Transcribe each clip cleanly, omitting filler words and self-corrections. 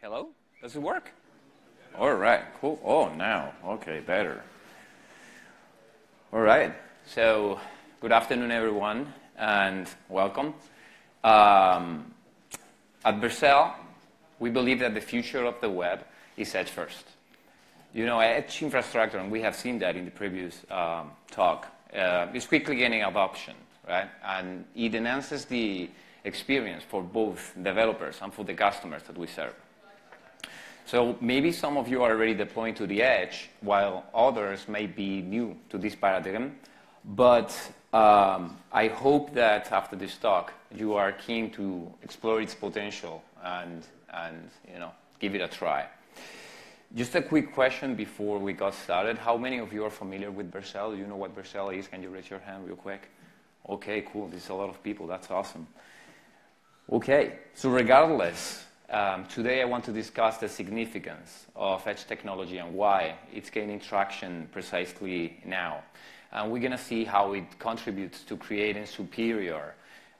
Hello? Does it work? All right, cool. Oh, now. Okay, better. All right. So, good afternoon, everyone, and welcome. At Vercel, we believe that the future of the web is edge first. You know, edge infrastructure, and we have seen that in the previous talk, is quickly gaining adoption, right? And it enhances the experience for both developers and for the customers that we serve. So maybe some of you are already deploying to the edge, while others may be new to this paradigm. But I hope that after this talk, you are keen to explore its potential and you know, give it a try. Just a quick question before we got started. How many of you are familiar with Vercel? Do you know what Vercel is? Can you raise your hand real quick? Okay, cool. There's a lot of people. That's awesome. Okay, so regardless, today I want to discuss the significance of edge technology and why it's gaining traction precisely now. And we're going to see how it contributes to creating superior,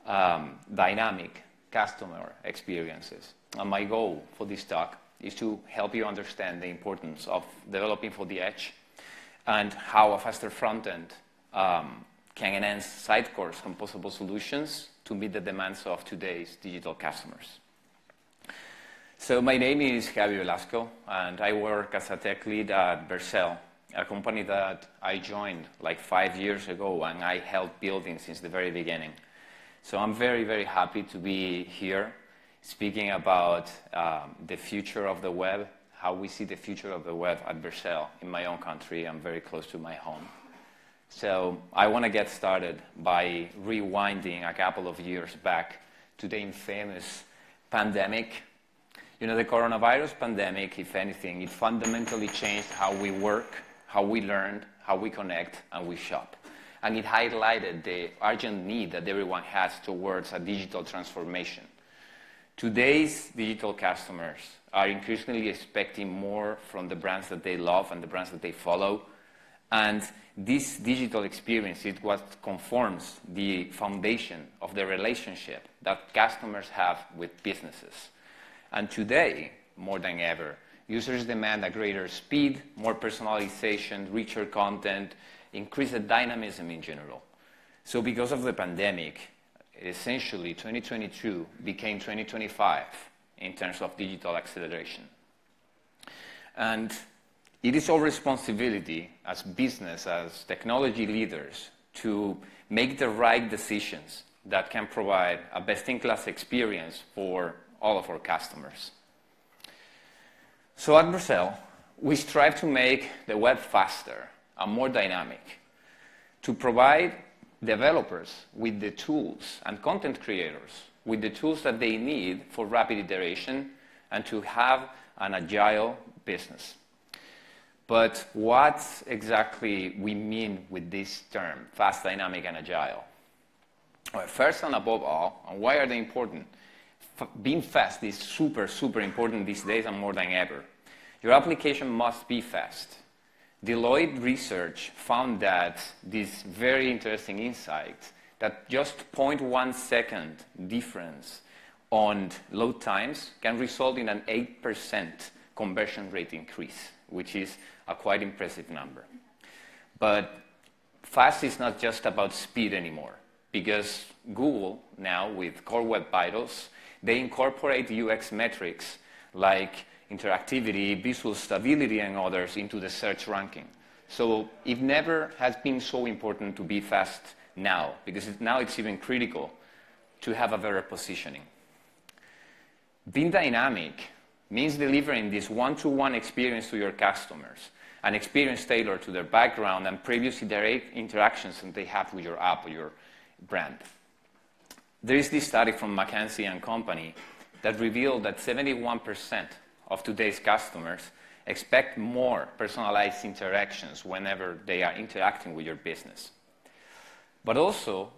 dynamic customer experiences. And my goal for this talk is to help you understand the importance of developing for the edge and how a faster front end can enhance Sitecore's composable solutions to meet the demands of today's digital customers. So my name is Javier Velasco, and I work as a tech lead at Vercel, a company that I joined like 5 years ago, and I helped building since the very beginning. So I'm very, very happy to be here speaking about the future of the web, how we see the future of the web at Vercel in my own country. I'm very close to my home. So I want to get started by rewinding a couple of years back to the infamous pandemic. You know, the coronavirus pandemic, if anything, it fundamentally changed how we work, how we learn, how we connect, and we shop. And it highlighted the urgent need that everyone has towards a digital transformation. Today's digital customers are increasingly expecting more from the brands that they love and the brands that they follow. And this digital experience is what conforms the foundation of the relationship that customers have with businesses. And today, more than ever, users demand a greater speed, more personalization, richer content, increased dynamism in general. So because of the pandemic, essentially 2022 became 2025 in terms of digital acceleration. And it is our responsibility as business, as technology leaders, to make the right decisions that can provide a best-in-class experience for all of our customers. So at Vercel, we strive to make the web faster and more dynamic, to provide developers with the tools and content creators with the tools that they need for rapid iteration and to have an agile business. But what exactly we mean with this term, fast, dynamic, and agile? Well, first and above all, and why are they important? Being fast is super, super important these days and more than ever. Your application must be fast. Deloitte research found that this very interesting insight that just 0.1 second difference on load times can result in an 8% conversion rate increase, which is a quite impressive number. But fast is not just about speed anymore, because Google now, with Core Web Vitals, they incorporate UX metrics like interactivity, visual stability, and others into the search ranking. So it never has been so important to be fast now, because now it's even critical to have a better positioning. Being dynamic means delivering this one-to-one experience to your customers, an experience tailored to their background and previous interactions that they have with your app or your brand. There is this study from McKinsey and Company that revealed that 71% of today's customers expect more personalized interactions whenever they are interacting with your business. But also,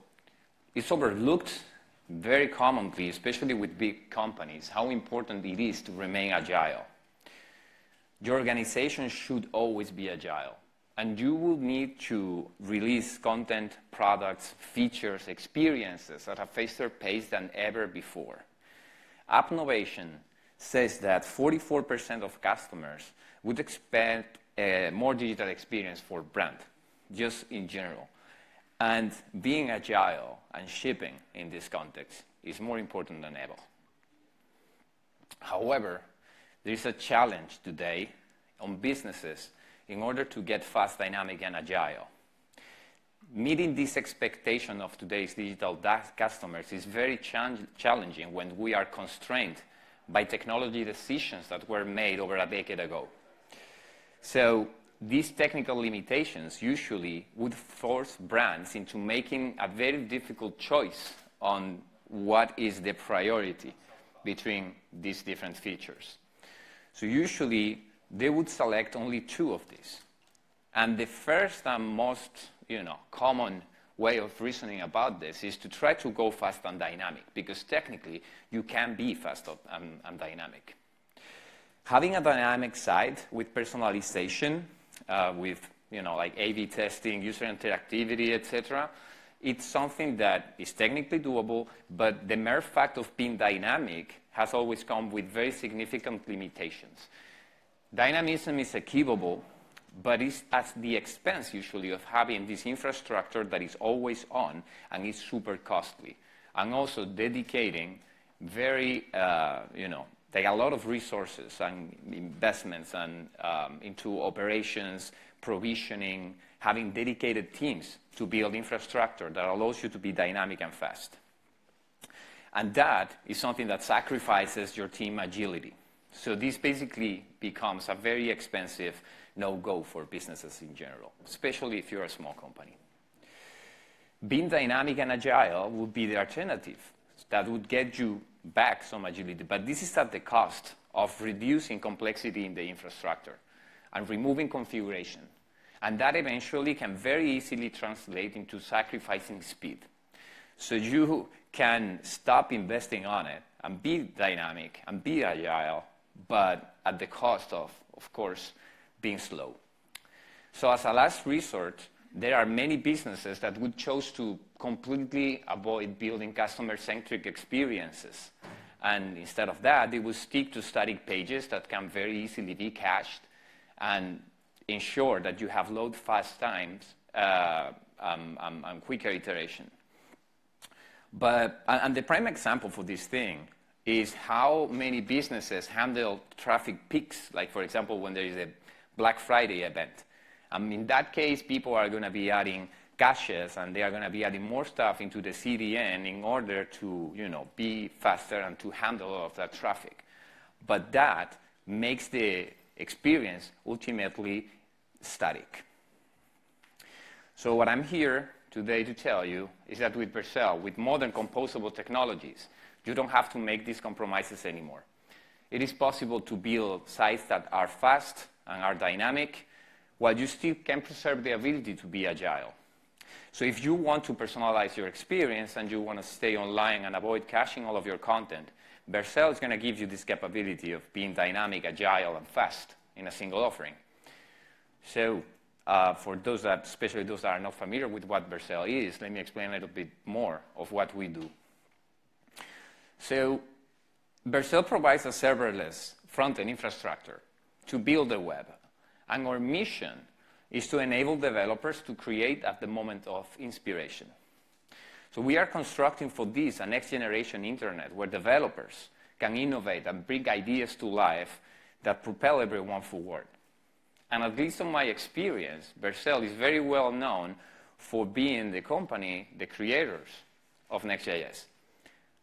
it's overlooked very commonly, especially with big companies, how important it is to remain agile. Your organization should always be agile, and you will need to release content, products, features, experiences at a faster pace than ever before. App innovation says that 44% of customers would expect a more digital experience for brand, just in general. And being agile and shipping in this context is more important than ever. However, there is a challenge today on businesses in order to get fast, dynamic, and agile. Meeting this expectation of today's digital customers is very challenging when we are constrained by technology decisions that were made over a decade ago. So these technical limitations usually would force brands into making a very difficult choice on what is the priority between these different features. So usually they would select only two of these. And the first and most common way of reasoning about this is to try to go fast and dynamic, because technically you can be fast and dynamic. Having a dynamic site with personalization, with like A/B testing, user interactivity, etc., it's something that is technically doable, but the mere fact of being dynamic has always come with very significant limitations. Dynamism is achievable, but it's at the expense usually of having this infrastructure that is always on and is super costly, and also dedicating very, take a lot of resources and investments and into operations, provisioning, having dedicated teams to build infrastructure that allows you to be dynamic and fast. And that is something that sacrifices your team agility. So this basically becomes a very expensive no-go for businesses in general, especially if you're a small company. Being dynamic and agile would be the alternative. That would get you back some agility, but this is at the cost of reducing complexity in the infrastructure and removing configuration. And that eventually can very easily translate into sacrificing speed. So you can stop investing on it and be dynamic and be agile, but at the cost of course, being slow. So as a last resort, there are many businesses that would choose to completely avoid building customer-centric experiences. And instead of that, they would stick to static pages that can very easily be cached and ensure that you have load fast times and quicker iteration. And the prime example for this thing is how many businesses handle traffic peaks, like for example, when there is a Black Friday event. In that case, people are going to be adding caches and they are going to be adding more stuff into the CDN in order to be faster and to handle all of that traffic. But that makes the experience ultimately static. So what I'm here today to tell you is that with Vercel, with modern composable technologies, you don't have to make these compromises anymore. It is possible to build sites that are fast and are dynamic, while you still can preserve the ability to be agile. So if you want to personalize your experience and you want to stay online and avoid caching all of your content, Vercel is going to give you this capability of being dynamic, agile, and fast in a single offering. So for those that, especially those that are not familiar with what Vercel is, let me explain a little bit more of what we do. So Vercel provides a serverless front-end infrastructure to build the web. And our mission is to enable developers to create at the moment of inspiration. So we are constructing for this a next-generation internet where developers can innovate and bring ideas to life that propel everyone forward. And at least in my experience, Vercel is very well known for being the company, the creators of Next.js.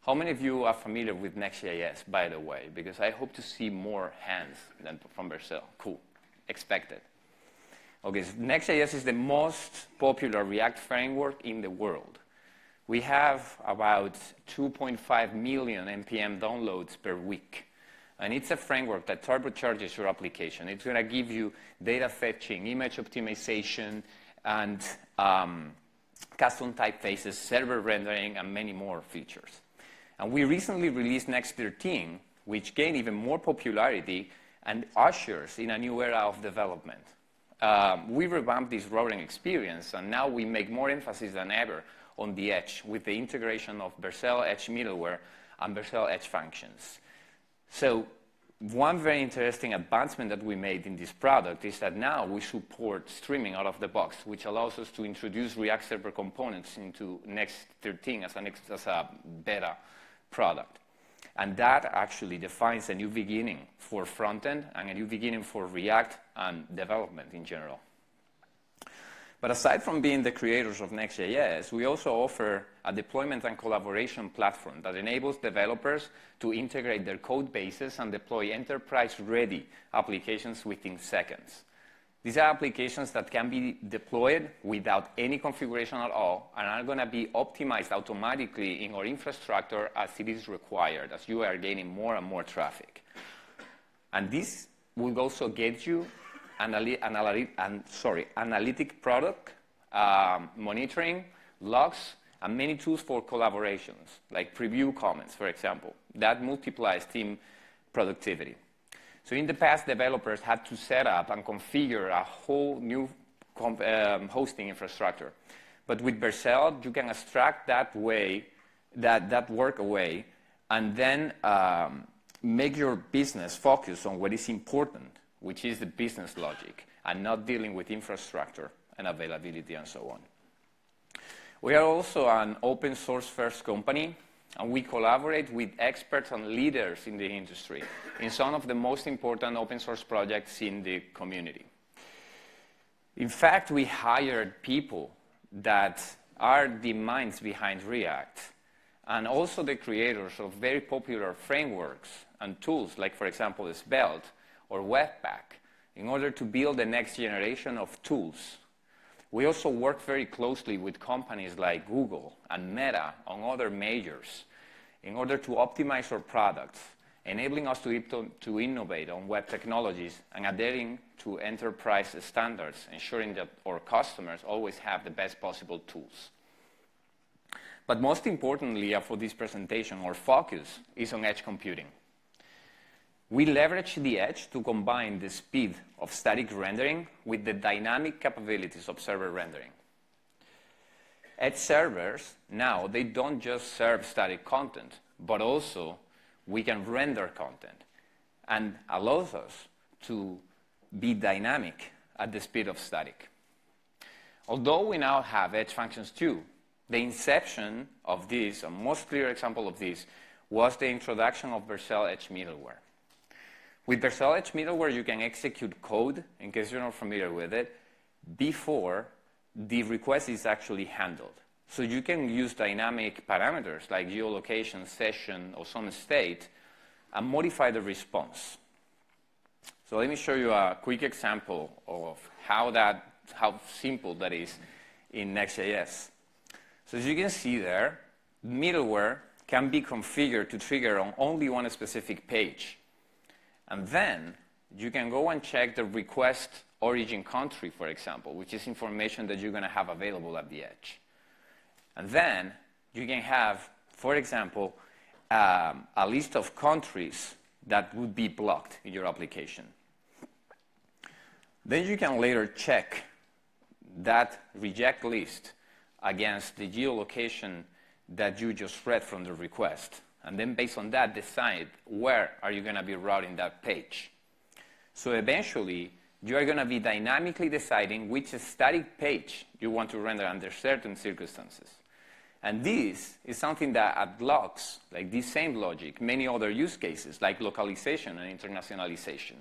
How many of you are familiar with Next.js, by the way? Because I hope to see more hands than from Vercel. Cool. Expected. Okay, so Next.js is the most popular React framework in the world. We have about 2.5 million NPM downloads per week. And it's a framework that turbocharges your application. It's going to give you data fetching, image optimization, and custom typefaces, server rendering, and many more features. And we recently released Next 13, which gained even more popularity and ushers in a new era of development. We revamped this routing experience, and now we make more emphasis than ever on the edge with the integration of Vercel Edge middleware and Vercel Edge functions. So one very interesting advancement that we made in this product is that now we support streaming out of the box, which allows us to introduce React Server components into Next.13 as a beta product. And that actually defines a new beginning for front-end and a new beginning for React and development in general. But aside from being the creators of Next.js, we also offer a deployment and collaboration platform that enables developers to integrate their code bases and deploy enterprise-ready applications within seconds. These are applications that can be deployed without any configuration at all and are going to be optimized automatically in our infrastructure as it is required, as you are gaining more and more traffic. And this will also get you analytic product, monitoring, logs, and many tools for collaborations, like preview comments, for example. That multiplies team productivity. So in the past, developers had to set up and configure a whole new hosting infrastructure. But with Vercel, you can abstract that work away and then make your business focus on what is important, which is the business logic, and not dealing with infrastructure and availability and so on. We are also an open source first company, and we collaborate with experts and leaders in the industry in some of the most important open source projects in the community. In fact, we hired people that are the minds behind React, and also the creators of very popular frameworks and tools, like, for example, Svelte or Webpack, in order to build the next generation of tools. We also work very closely with companies like Google and Meta and other majors in order to optimize our products, enabling us to innovate on web technologies and adhering to enterprise standards, ensuring that our customers always have the best possible tools. But most importantly, for this presentation, our focus is on edge computing. We leverage the edge to combine the speed of static rendering with the dynamic capabilities of server rendering. Edge servers, now, they don't just serve static content, but also we can render content and allows us to be dynamic at the speed of static. Although we now have edge functions too, the inception of this, a most clear example of this, was the introduction of Vercel Edge middleware. With Vercel Edge middleware, you can execute code, in case you're not familiar with it, before the request is actually handled. So you can use dynamic parameters like geolocation, session, or some state, and modify the response. So let me show you a quick example of how simple that is in Next.js. So as you can see there, middleware can be configured to trigger on only one specific page. And then you can go and check the request origin country, for example, which is information that you're going to have available at the edge. And then you can have, for example, a list of countries that would be blocked in your application. Then you can later check that reject list against the geolocation that you just read from the request. And then based on that, decide where are you going to be routing that page. So eventually, you are going to be dynamically deciding which static page you want to render under certain circumstances. And this is something that unlocks, like this same logic, many other use cases, like localization and internationalization.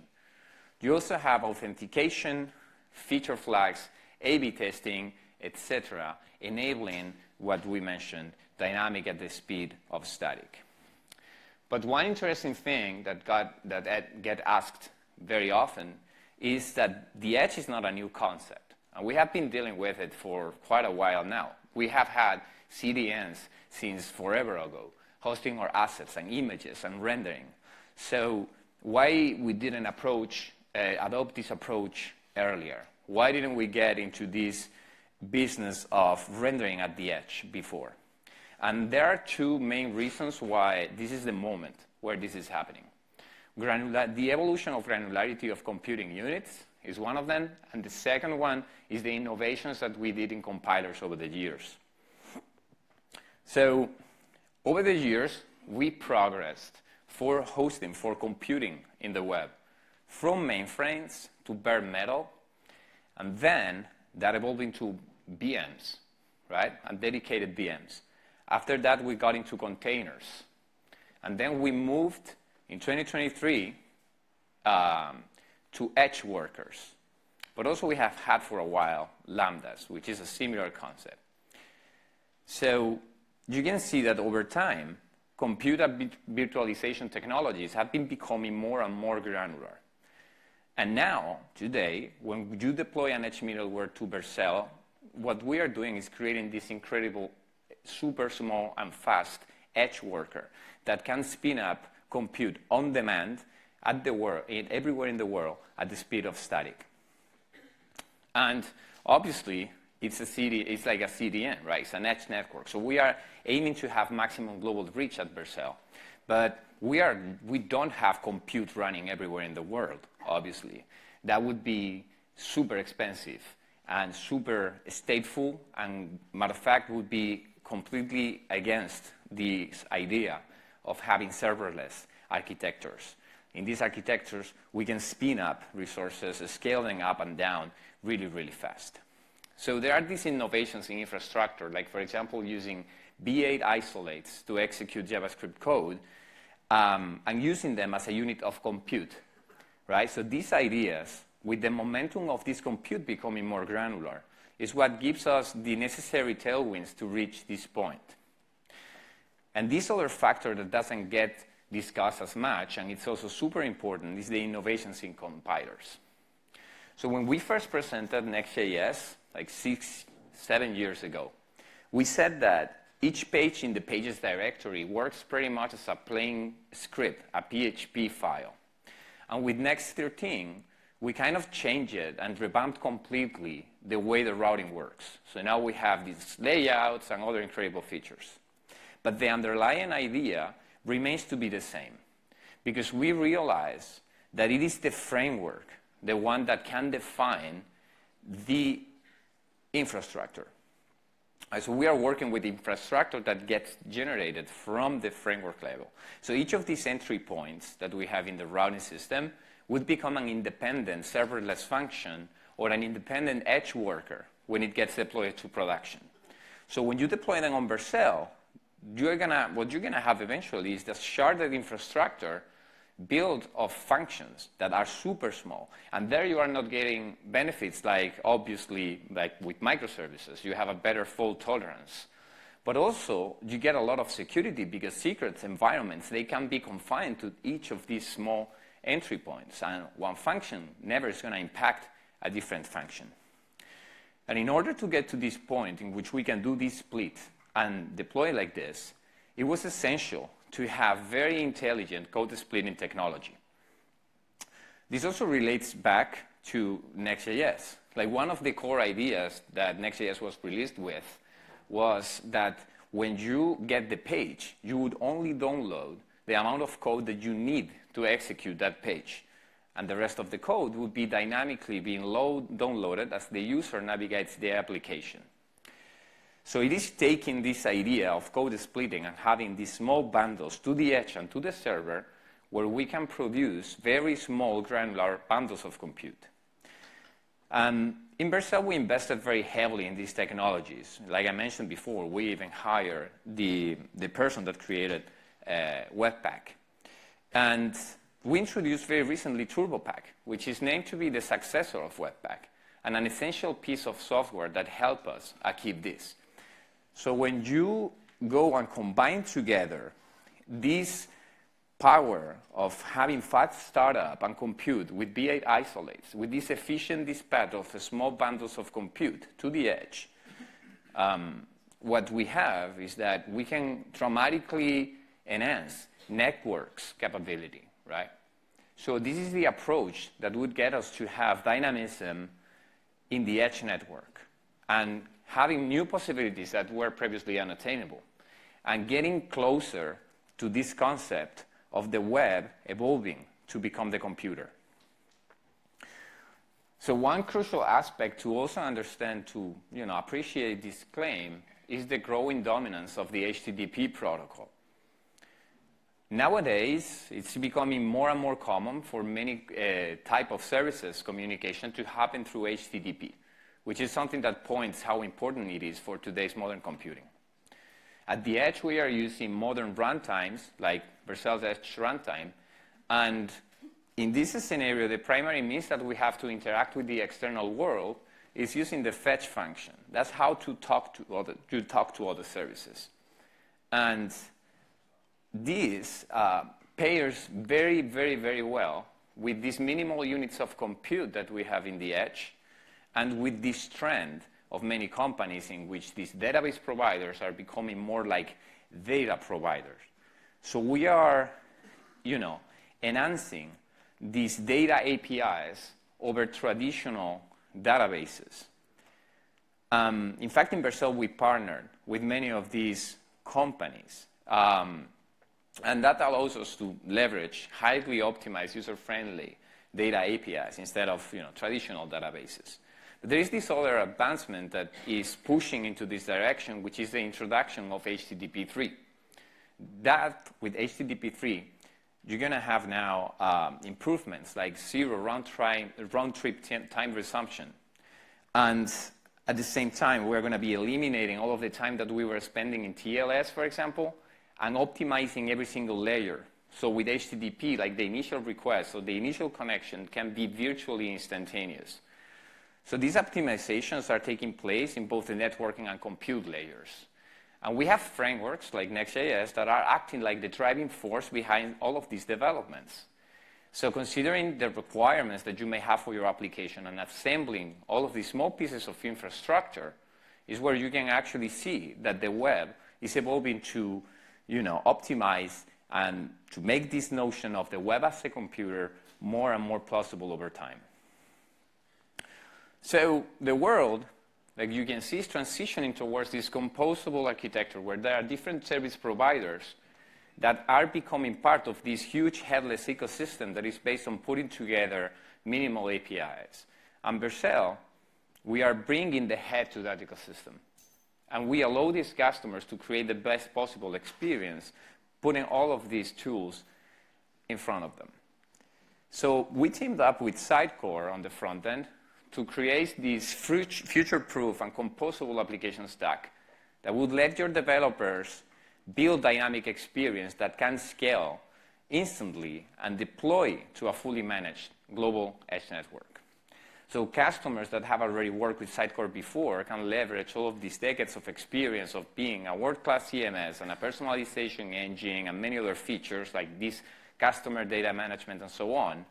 You also have authentication, feature flags, A/B testing, etc., enabling what we mentioned, dynamic at the speed of static. But one interesting thing that get asked very often is that the edge is not a new concept. And we have been dealing with it for quite a while now. We have had CDNs since forever ago, hosting our assets and images and rendering. So why we didn't adopt this approach earlier? Why didn't we get into this business of rendering at the edge before? And there are two main reasons why this is the moment where this is happening. The evolution of granularity of computing units is one of them, and the second one is the innovations that we did in compilers over the years. So over the years, we progressed for hosting, for computing in the web, from mainframes to bare metal, and then that evolved into VMs, right? And dedicated VMs. After that, we got into containers. And then we moved in 2023 to edge workers. But also we have had for a while Lambdas, which is a similar concept. So you can see that over time, computer virtualization technologies have been becoming more and more granular. And now, today, when you deploy an edge middleware to Vercel, what we are doing is creating this incredible, super small and fast edge worker that can spin up compute on demand at the world, everywhere in the world at the speed of static. And obviously, it's like a CDN, right? It's an edge network. So we are aiming to have maximum global reach at Vercel. But we don't have compute running everywhere in the world, obviously. That would be super expensive and super stateful, and matter of fact, would be completely against this idea of having serverless architectures. In these architectures, we can spin up resources, scaling up and down really, really fast. So there are these innovations in infrastructure, like, for example, using V8 isolates to execute JavaScript code and using them as a unit of compute, right? So these ideas, with the momentum of this compute becoming more granular, is what gives us the necessary tailwinds to reach this point. And this other factor that doesn't get discussed as much, and it's also super important, is the innovations in compilers. So when we first presented Next.js, like 6-7 years ago, we said that each page in the pages directory works pretty much as a plain script, a PHP file. And with Next 13, we kind of changed it and revamped completely the way the routing works. So now we have these layouts and other incredible features. But the underlying idea remains to be the same, because we realize that it is the framework, the one that can define the infrastructure. So we are working with infrastructure that gets generated from the framework level. So each of these entry points that we have in the routing system would become an independent serverless function or an independent edge worker when it gets deployed to production. So when you deploy them on Vercel, what you're gonna have eventually is the sharded infrastructure built of functions that are super small. And there you are not getting benefits like, obviously, like with microservices. You have a better fault tolerance. But also, you get a lot of security because secrets environments, they can be confined to each of these small entry points. And one function never is going to impact a different function. And in order to get to this point in which we can do this split and deploy like this, it was essential to have very intelligent code splitting technology. This also relates back to Next.js. Like, one of the core ideas that Next.js was released with was that when you get the page, you would only download the amount of code that you need to execute that page. And the rest of the code would be dynamically being downloaded as the user navigates the application. So it is taking this idea of code splitting and having these small bundles to the edge and to the server where we can produce very small granular bundles of compute. In Vercel, we invested very heavily in these technologies. Like I mentioned before, we even hired the person that created Webpack. And we introduced very recently TurboPack, which is named to be the successor of Webpack, and an essential piece of software that helps us achieve this. So when you go and combine together this power of having fast startup and compute with V8 isolates, with this efficient dispatch of small bundles of compute to the edge, what we have is that we can dramatically enhance networks capability, right? So this is the approach that would get us to have dynamism in the edge network and having new possibilities that were previously unattainable, and getting closer to this concept of the web evolving to become the computer. So one crucial aspect to also understand, to appreciate this claim, is the growing dominance of the HTTP protocol. Nowadays, it's becoming more and more common for many type of services communication to happen through HTTP, which is something that points how important it is for today's modern computing. At the edge, we are using modern runtimes, like Vercel's Edge runtime, and in this scenario, the primary means that we have to interact with the external world is using the fetch function. That's how to talk to other services. And this pairs very, very, very well with these minimal units of compute that we have in the edge, and with this trend of many companies in which these database providers are becoming more like data providers. So we are, enhancing these data APIs over traditional databases. In fact, in Vercel, we partnered with many of these companies. And that allows us to leverage highly optimized, user-friendly data APIs instead of traditional databases. But there is this other advancement that is pushing into this direction, which is the introduction of HTTP3. That, with HTTP3, you're going to have now improvements like zero round-trip time resumption. And at the same time, we're going to be eliminating all of the time that we were spending in TLS, for example, and optimizing every single layer. So with HTTP, like the initial request or the initial connection can be virtually instantaneous. So these optimizations are taking place in both the networking and compute layers. And we have frameworks like Next.js that are acting like the driving force behind all of these developments. So considering the requirements that you may have for your application and assembling all of these small pieces of infrastructure is where you can actually see that the web is evolving to optimize and to make this notion of the web as a computer more and more plausible over time. So the world, like you can see, is transitioning towards this composable architecture where there are different service providers that are becoming part of this huge headless ecosystem that is based on putting together minimal APIs. And Vercel, we are bringing the head to that ecosystem. And we allow these customers to create the best possible experience, putting all of these tools in front of them. So we teamed up with Sitecore on the front end to create this future-proof and composable application stack that would let your developers build dynamic experience that can scale instantly and deploy to a fully managed global edge network. So customers that have already worked with Sitecore before can leverage all of these decades of experience of being a world-class CMS and a personalization engine and many other features like this customer data management and so on.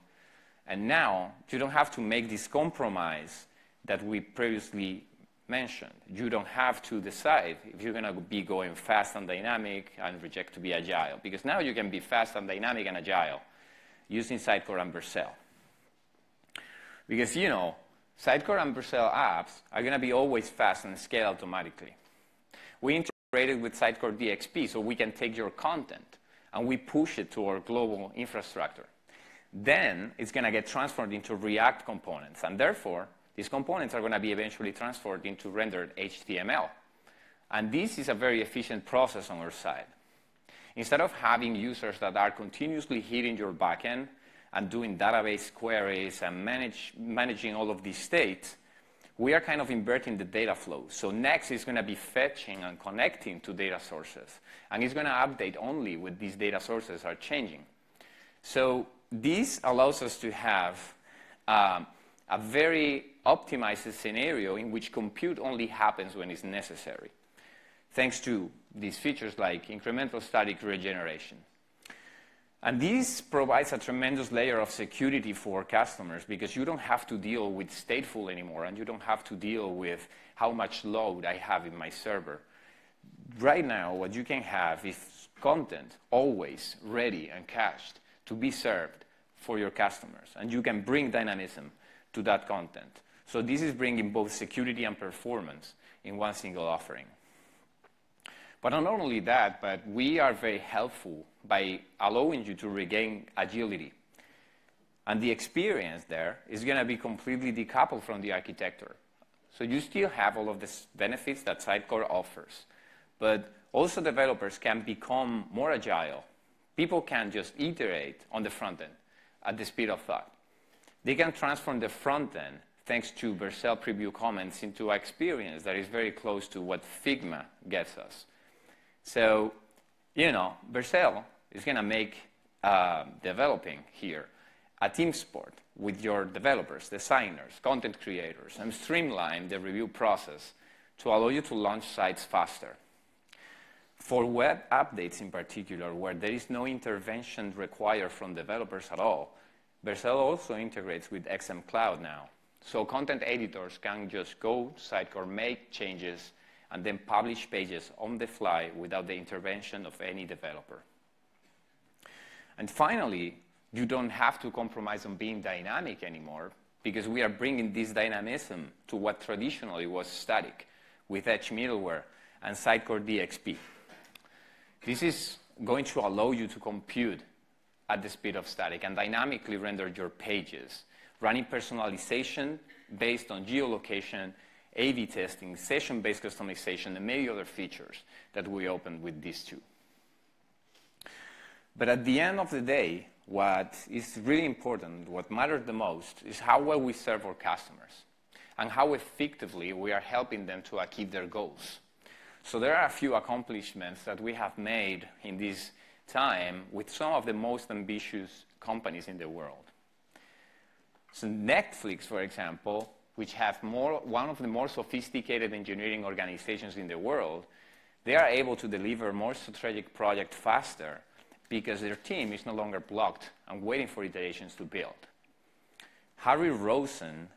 And now you don't have to make this compromise that we previously mentioned. You don't have to decide if you're going to be going fast and dynamic and reject to be agile, because now you can be fast and dynamic and agile using Sitecore and Vercel. Because, Sitecore and Vercel apps are going to be always fast and scale automatically. We integrated with Sitecore DXP so we can take your content and we push it to our global infrastructure. Then it's going to get transformed into React components, and therefore these components are going to be eventually transferred into rendered HTML. And this is a very efficient process on our side. Instead of having users that are continuously hitting your backend and doing database queries and managing all of these states, we are kind of inverting the data flow. So Next is going to be fetching and connecting to data sources, and it's going to update only when these data sources are changing. So this allows us to have a very optimized scenario in which compute only happens when it's necessary, thanks to these features like incremental static regeneration. And this provides a tremendous layer of security for customers because you don't have to deal with stateful anymore, and you don't have to deal with how much load I have in my server. Right now, what you can have is content always ready and cached to be served for your customers, and you can bring dynamism to that content. So this is bringing both security and performance in one single offering. But not only that, but we are very helpful by allowing you to regain agility. And the experience there is going to be completely decoupled from the architecture. So you still have all of the benefits that Sitecore offers, but also developers can become more agile people can just iterate on the front end at the speed of thought. They can transform the front end, thanks to Vercel preview comments, into an experience that is very close to what Figma gets us. So, you know, Vercel is going to make developing here a team sport with your developers, designers, content creators, and streamline the review process to allow you to launch sites faster. For web updates in particular, where there is no intervention required from developers at all, Vercel also integrates with XM Cloud now. So content editors can just go to Sitecore, make changes, and then publish pages on the fly without the intervention of any developer. And finally, you don't have to compromise on being dynamic anymore, because we are bringing this dynamism to what traditionally was static with Edge middleware and Sitecore DXP. This is going to allow you to compute at the speed of static and dynamically render your pages, running personalization based on geolocation, A/B testing, session-based customization, and many other features that we opened with these two. But at the end of the day, what is really important, what matters the most, is how well we serve our customers and how effectively we are helping them to achieve their goals. So there are a few accomplishments that we have made in this time with some of the most ambitious companies in the world. So Netflix, for example, which have one of the more sophisticated engineering organizations in the world, they are able to deliver more strategic projects faster because their team is no longer blocked and waiting for iterations to build. Harry Rosen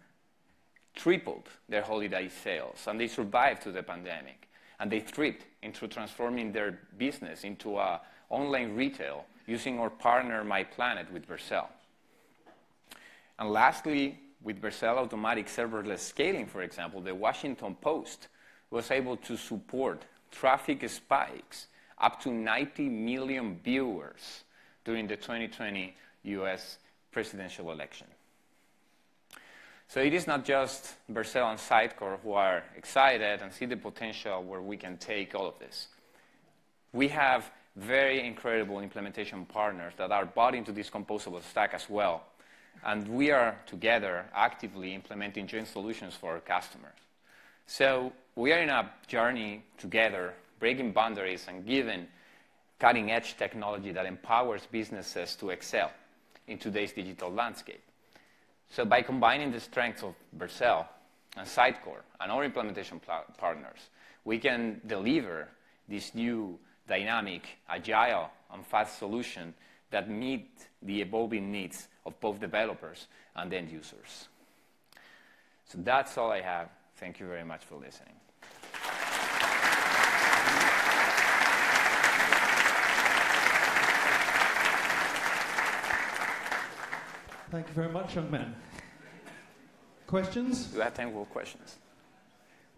tripled their holiday sales, and they survived through the pandemic. And they thrived into transforming their business into online retail using our partner MyPlanet with Vercel. And lastly, with Vercel automatic serverless scaling, for example, the Washington Post was able to support traffic spikes up to 90 million viewers during the 2020 US presidential election. So it is not just Vercel and Sitecore who are excited and see the potential where we can take all of this. We have very incredible implementation partners that are bought into this composable stack as well. And we are together actively implementing joint solutions for our customers. So we are in a journey together, breaking boundaries and giving cutting-edge technology that empowers businesses to excel in today's digital landscape. So by combining the strengths of Vercel and Sitecore and our implementation partners, we can deliver this new dynamic, agile, and fast solution that meet the evolving needs of both developers and end users. So that's all I have. Thank you very much for listening. Thank you very much, young man. Questions? Do I have time for questions?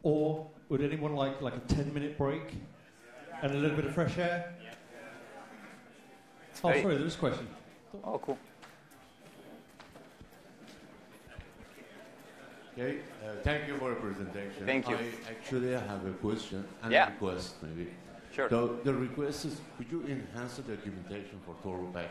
Or would anyone like a 10-minute break and a little bit of fresh air? Oh, sorry, there is a question. Oh, cool. Okay, thank you for the presentation. Thank you. I actually have a question and Yeah. a request, maybe. Sure. The request is, could you enhance the documentation for Torback?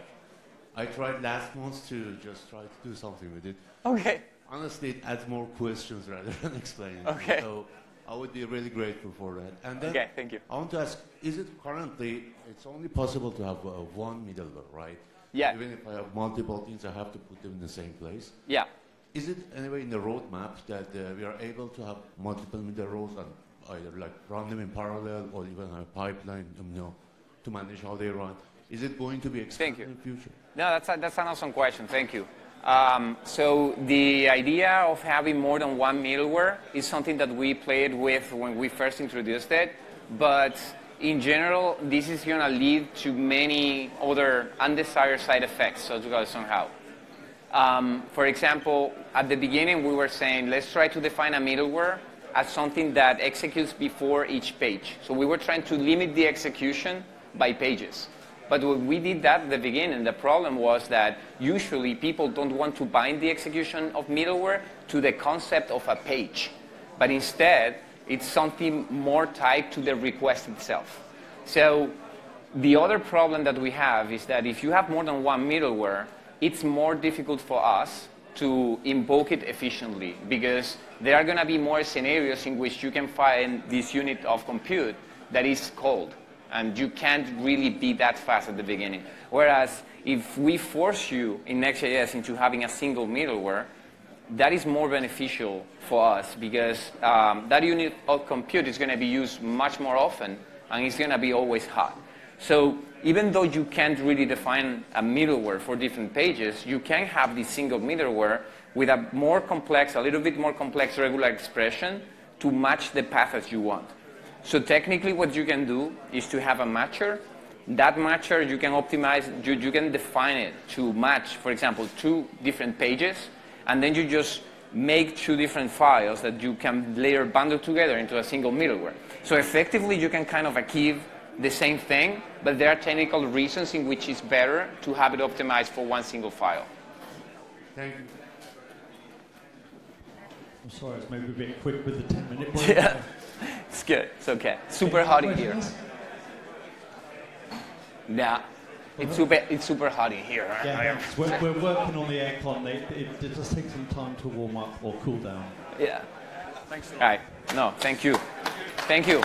I tried last month to just try to do something with it. Okay. Honestly, it adds more questions rather than explaining. Okay. So I would be really grateful for that. And then Okay, thank you. I want to ask, is it currently, it's only possible to have one middleware, right? Yeah. Even if I have multiple things, I have to put them in the same place? Yeah. Is it anyway in the roadmap that we are able to have multiple middlewares and either like run them in parallel or even have a pipeline, to manage how they run? Is it going to be expanded in the future? No, that's an awesome question. Thank you. So the idea of having more than one middleware is something that we played with when we first introduced it. But in general, this is going to lead to many other undesired side effects, so to go somehow. For example, at the beginning, we were saying, let's try to define a middleware as something that executes before each page. So we were trying to limit the execution by pages. But when we did that at the beginning, the problem was that usually people don't want to bind the execution of middleware to the concept of a page. But instead, it's something more tied to the request itself. So The other problem that we have is that if you have more than one middleware, it's more difficult for us to invoke it efficiently, because there are going to be more scenarios in which you can find this unit of compute that is cold, and you can't really be that fast at the beginning. Whereas if we force you in Next.js into having a single middleware, that is more beneficial for us, because that unit of compute is going to be used much more often, and it's going to be always hot. So even though you can't really define a middleware for different pages, you can have this single middleware with a little bit more complex regular expression to match the path as you want. So technically what you can do is to have a matcher. That matcher you can optimize, you can define it to match, for example, 2 different pages, and then you just make 2 different files that you can later bundle together into a single middleware. So effectively you can kind of achieve the same thing, but there are technical reasons in which it's better to have it optimized for one single file. Thank you. I'm sorry, it's maybe a bit quick with the 10-minute break. Yeah, it's good. It's okay. Super hot in here. Yeah, it's super hot in here. Yeah, we're working on the aircon. It does take some time to warm up or cool down. Yeah. Thanks. All right. No, thank you. Thank you.